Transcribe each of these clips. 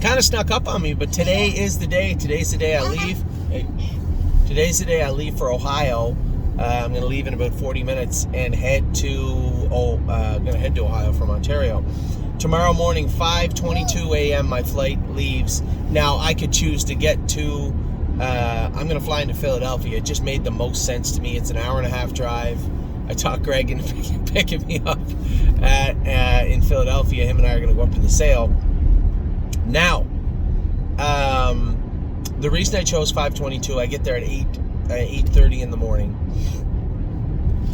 kind of snuck up on me, but today is the day. Today's the day I leave. Today's the day I leave for Ohio. I'm going to leave in about 40 minutes and head to Ohio from Ontario. Tomorrow morning, 5:22 a.m. my flight leaves. Now, I could choose to get to, I'm going to fly into Philadelphia. It just made the most sense to me. It's an hour-and-a-half drive. I talked Greg into picking me up in Philadelphia. Him and I are going to go up to the sale. Now, the reason I chose 5:22, I get there at 8:30 in the morning.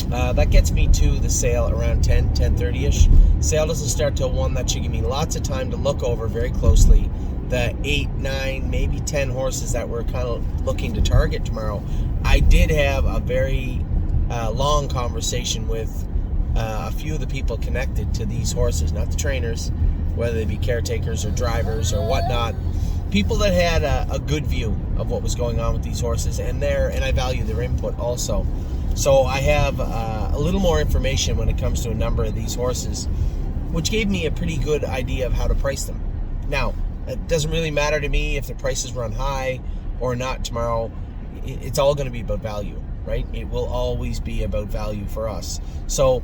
That gets me to the sale around 10:30ish. Sale doesn't start till 1. That should give me lots of time to look over very closely the 8, 9, maybe 10 horses that we're kind of looking to target tomorrow. I did have a very long conversation with a few of the people connected to these horses, not the trainers, whether they be caretakers or drivers or whatnot. People that had a good view of what was going on with these horses, and I value their input also. So I have a little more information when it comes to a number of these horses, which gave me a pretty good idea of how to price them. Now, it doesn't really matter to me if the prices run high or not tomorrow. It's all going to be about value, right? It will always be about value for us. So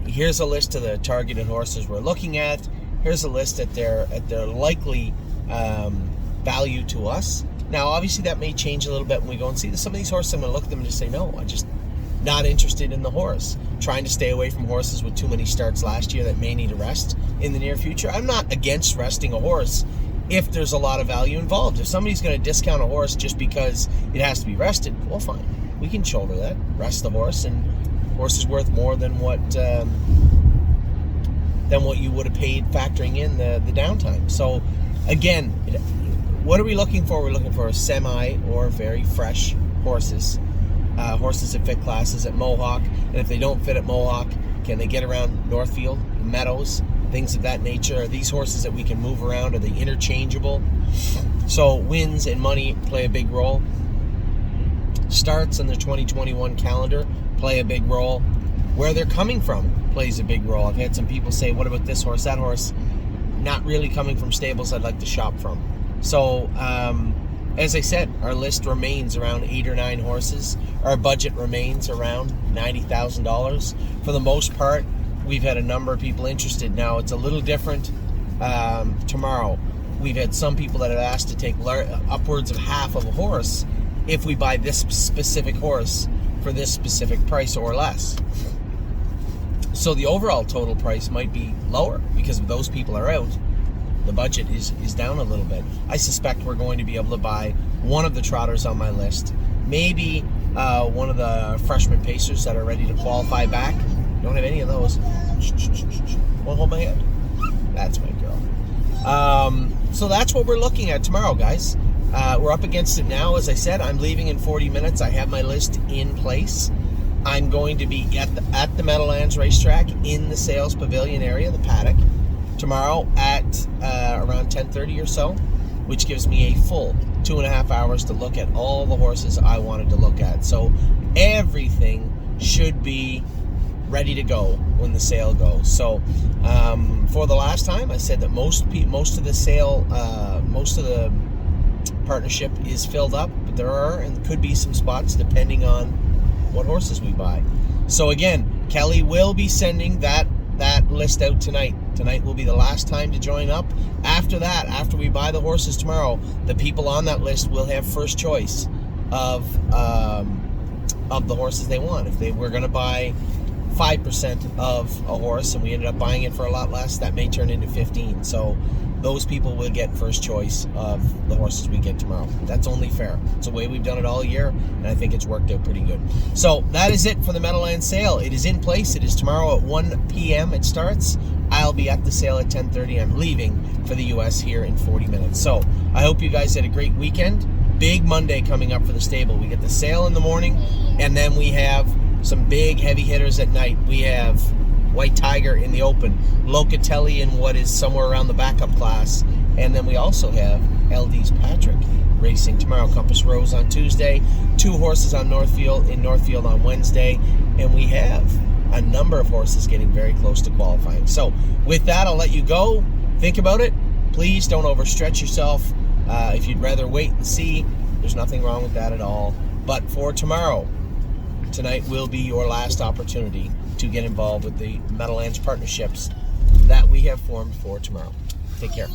here's a list of the targeted horses we're looking at. Here's a list at their likely value to us. Now, obviously, that may change a little bit when we go and see some of these horses. I'm going to look at them and just say, no, I'm just not interested in the horse. Trying to stay away from horses with too many starts last year that may need a rest in the near future. I'm not against resting a horse if there's a lot of value involved. If somebody's going to discount a horse just because it has to be rested, well, fine. We can shoulder that, rest the horse, and the horse is worth more than what you would have paid factoring in the downtime. So, again, what are we looking for? We're looking for semi or very fresh horses. Horses that fit classes at Mohawk. And if they don't fit at Mohawk, can they get around Northfield, Meadows, things of that nature? Are these horses that we can move around? Are they interchangeable? So wins and money play a big role. Starts in the 2021 calendar play a big role. Where they're coming from plays a big role. I've had some people say, what about this horse, that horse? Not really coming from stables I'd like to shop from. So, as I said, our list remains around 8 or 9 horses. Our budget remains around $90,000. For the most part, we've had a number of people interested. Now, it's a little different tomorrow. We've had some people that have asked to take upwards of half of a horse if we buy this specific horse for this specific price or less. So the overall total price might be lower because if those people are out, the budget is down a little bit. I suspect we're going to be able to buy one of the trotters on my list, maybe one of the freshman pacers that are ready to qualify back. Don't have any of those. Won't hold my hand. That's my girl. So that's what we're looking at tomorrow, guys. We're up against it now. As I said, I'm leaving in 40 minutes. I have my list in place. I'm going to be at the Meadowlands racetrack in the sales pavilion area, the paddock, tomorrow at around 10:30 or so, which gives me a full 2.5 hours to look at all the horses I wanted to look at. So everything should be ready to go when the sale goes. So for the last time, I said that most of the partnership is filled up, but there are and could be some spots depending on what horses we buy. So again, Kelly will be sending that list out tonight. Tonight will be the last time to join up. After that, after we buy the horses tomorrow, the people on that list will have first choice of the horses they want. If they were going to buy 5% of a horse and we ended up buying it for a lot less, that may turn into 15. So those people will get first choice of the horses we get tomorrow. That's only fair. It's the way we've done it all year, and I think it's worked out pretty good. So that is it for the Meadowlands sale. It is in place. It is tomorrow at 1 p.m. it starts. I'll be at the sale at 10:30. I'm leaving for the U.S. here in 40 minutes. So I hope you guys had a great weekend. Big Monday coming up for the stable. We get the sale in the morning, and then we have some big heavy hitters at night. We have White Tiger in the open, Locatelli in what is somewhere around the backup class, and then we also have LD's Patrick racing tomorrow. Compass Rose on Tuesday, 2 horses on Northfield on Wednesday, and we have a number of horses getting very close to qualifying. So with that, I'll let you go. Think about it. Please don't overstretch yourself. If you'd rather wait and see, there's nothing wrong with that at all. But for tomorrow, tonight will be your last opportunity to get involved with the Meadowlands partnerships that we have formed for tomorrow. Take care.